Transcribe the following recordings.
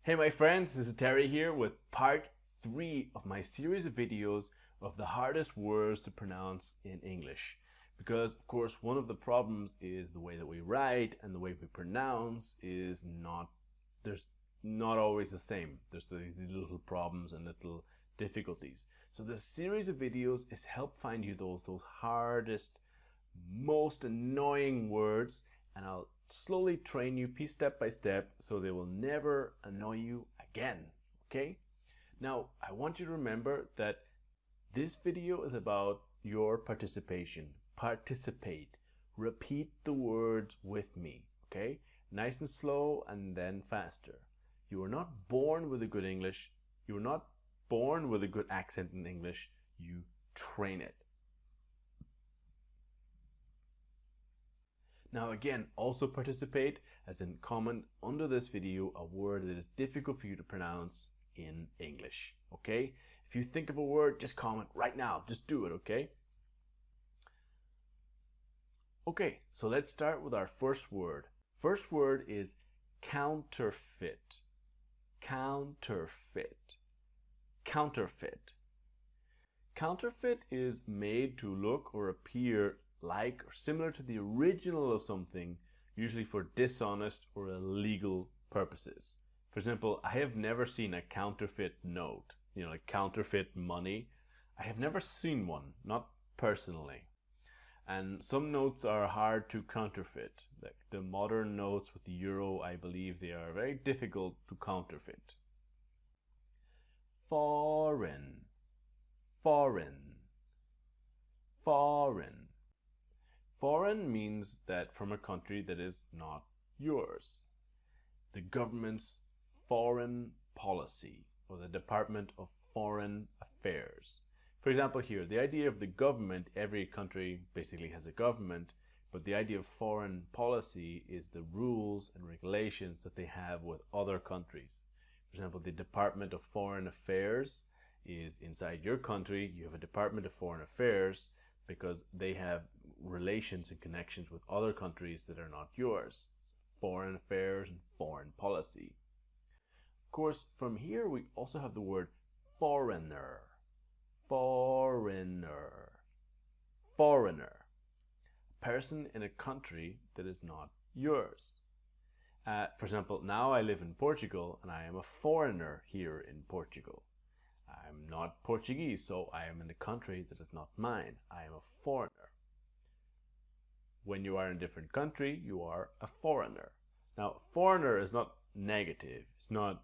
Hey my friends, this is Terry here with part 3 of my series of videos of the hardest words to pronounce in English. Because of course one of the problems is the way that we write and the way we pronounce is there's not always the same. There's the little problems and little difficulties. So this series of videos is help find you those hardest, most annoying words, and I'll slowly train you piece step by step so they will never annoy you again. Okay? Now, I want you to remember that this video is about your participation. Participate. Repeat the words with me. Okay? Nice and slow and then faster. You are not born with a good English. You are not born with a good accent in English. You train it. Now again, also participate as in comment under this video a word that is difficult for you to pronounce in English, okay? If you think of a word, just comment right now. Just do it, okay? Okay, so let's start with our first word. First word is counterfeit. Counterfeit. Counterfeit. Counterfeit is made to look or appear like or similar to the original of something, usually for dishonest or illegal purposes. For example, I have never seen a counterfeit note, like counterfeit money. I have never seen one, not personally. And some notes are hard to counterfeit. Like the modern notes with the euro, I believe they are very difficult to counterfeit. Foreign, foreign, foreign. Foreign means that from a country that is not yours. The government's foreign policy or the Department of Foreign Affairs. For example here, the idea of the government, every country basically has a government, but the idea of foreign policy is the rules and regulations that they have with other countries. For example, the Department of Foreign Affairs is inside your country. You have a Department of Foreign Affairs because they have relations and connections with other countries that are not yours. Foreign affairs and foreign policy. Of course, from here we also have the word foreigner. Foreigner. Foreigner. A person in a country that is not yours. For example, now I live in Portugal and I am a foreigner here in Portugal. I'm not Portuguese, so I am in a country that is not mine. I am a foreigner. When you are in a different country, you are a foreigner. Now, foreigner is not negative. It's not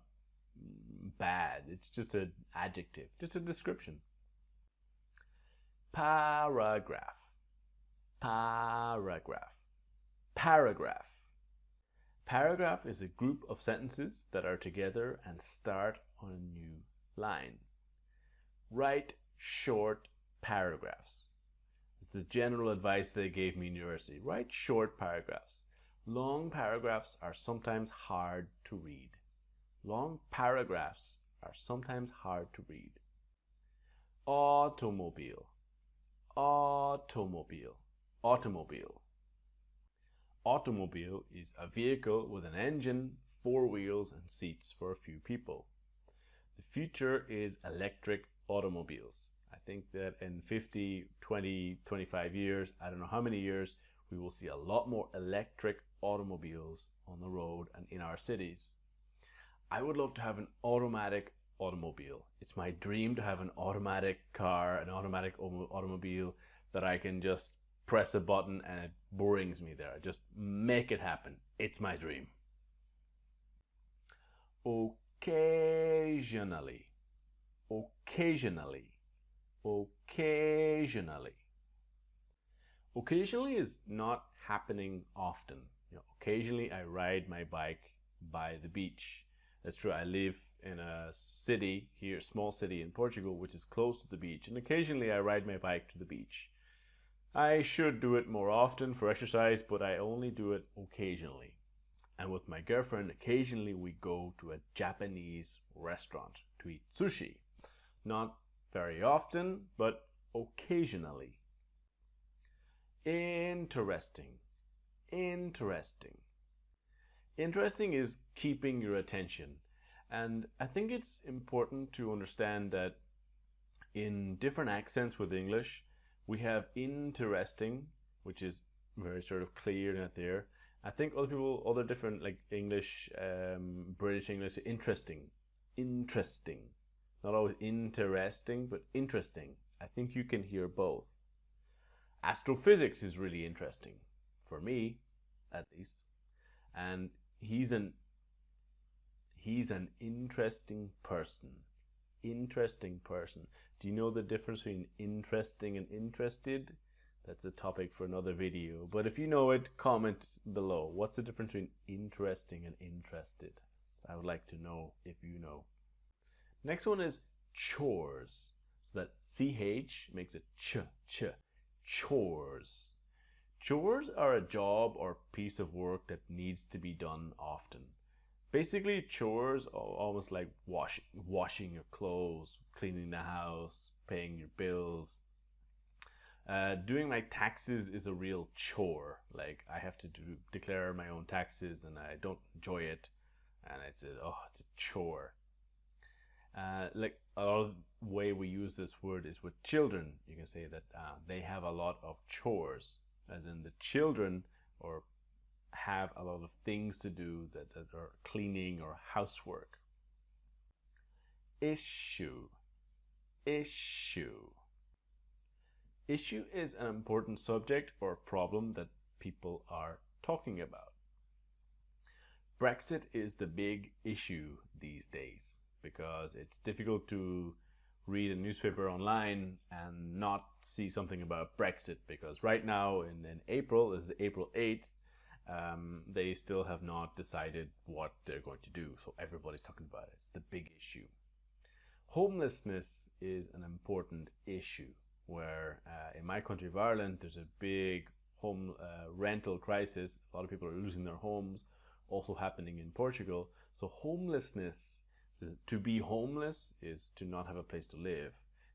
bad. It's just an adjective, just a description. Paragraph. Paragraph. Paragraph. Paragraph is a group of sentences that are together and start on a new line. Write short paragraphs. It's the general advice they gave me in university. Write short paragraphs. Long paragraphs are sometimes hard to read. Long paragraphs are sometimes hard to read. Automobile. Automobile. Automobile. Automobile is a vehicle with an engine, 4 wheels and seats for a few people. The future is electric automobiles. I think that in 50, 20, 25 years, I don't know how many years, we will see a lot more electric automobiles on the road and in our cities. I would love to have an automatic automobile. It's my dream to have an automatic car, an automatic automobile that I can just press a button and it brings me there. Just make it happen. It's my dream. Occasionally. Occasionally. Occasionally. Occasionally is not happening often. Occasionally I ride my bike by the beach. That's true. I live in a city here, small city in Portugal, which is close to the beach. And occasionally I ride my bike to the beach. I should do it more often for exercise, but I only do it occasionally. And with my girlfriend, occasionally we go to a Japanese restaurant to eat sushi. Not very often, but occasionally. Interesting. Interesting. Interesting is keeping your attention. And I think it's important to understand that in different accents with English, we have interesting, which is very sort of clear and out there. I think other people, other different like English, British English, interesting. Not always interesting, but interesting. I think you can hear both. Astrophysics is really interesting, for me, at least. And he's an interesting person. Interesting person. Do you know the difference between interesting and interested? That's a topic for another video. But if you know it, comment below. What's the difference between interesting and interested? So I would like to know if you know. Next one is chores. So that CH makes it ch. Chores. Chores are a job or piece of work that needs to be done often. Basically, chores are almost like washing your clothes, cleaning the house, paying your bills. Doing my taxes is a real chore. Like, I have to declare my own taxes and I don't enjoy it. And it's a chore. Like a lot of the way we use this word is with children. You can say that they have a lot of chores, as in the children or have a lot of things to do that are cleaning or housework. Issue. Issue is an important subject or problem that people are talking about. Brexit is the big issue these days because it's difficult to read a newspaper online and not see something about Brexit, because right now in April, this is April 8th, they still have not decided what they're going to do. So everybody's talking about it. It's the big issue. Homelessness is an important issue where in my country of Ireland, there's a big home rental crisis. A lot of people are losing their homes, also happening in Portugal. So homelessness, to be homeless is to not have a place to live.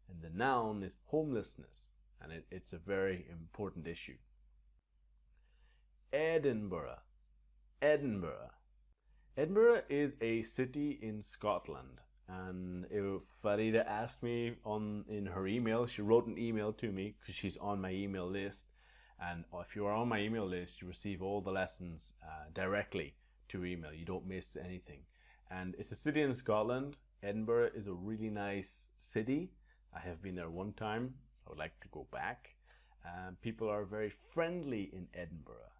And the noun is homelessness, and it's a very important issue. Edinburgh. Edinburgh is a city in Scotland. And if Farida asked me in her email, she wrote an email to me because she's on my email list. And if you are on my email list, you receive all the lessons directly to your email. You don't miss anything. And it's a city in Scotland. Edinburgh is a really nice city. I have been there one time. I would like to go back. People are very friendly in Edinburgh.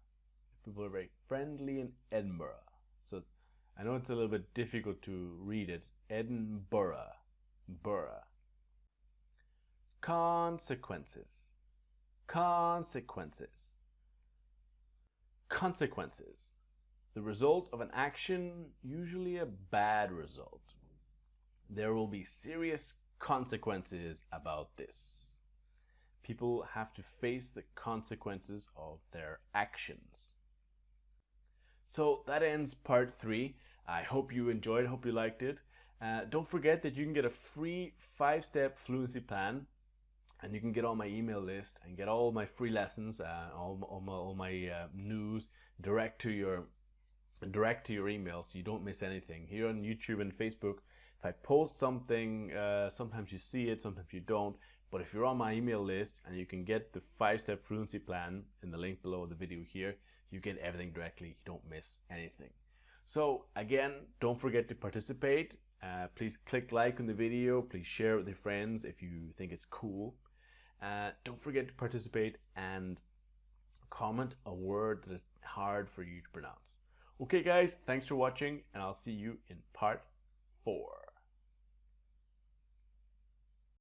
People are very friendly in Edinburgh. So I know it's a little bit difficult to read it. Edinburgh. Borough. Consequences. Consequences. Consequences. The result of an action, usually a bad result. There will be serious consequences about this. People have to face the consequences of their actions. So that ends part 3. I hope you enjoyed, hope you liked it. Don't forget that you can get a free 5-step fluency plan, and you can get on my email list and get all my free lessons, all my news direct to your email, so you don't miss anything. Here on YouTube and Facebook, if I post something, sometimes you see it, sometimes you don't. But if you're on my email list and you can get the 5-step fluency plan in the link below the video here, you get everything directly. You don't miss anything. So again, don't forget to participate. Please click like on the video. Please share it with your friends if you think it's cool. Don't forget to participate and comment a word that is hard for you to pronounce. Okay guys, thanks for watching, and I'll see you in part 4.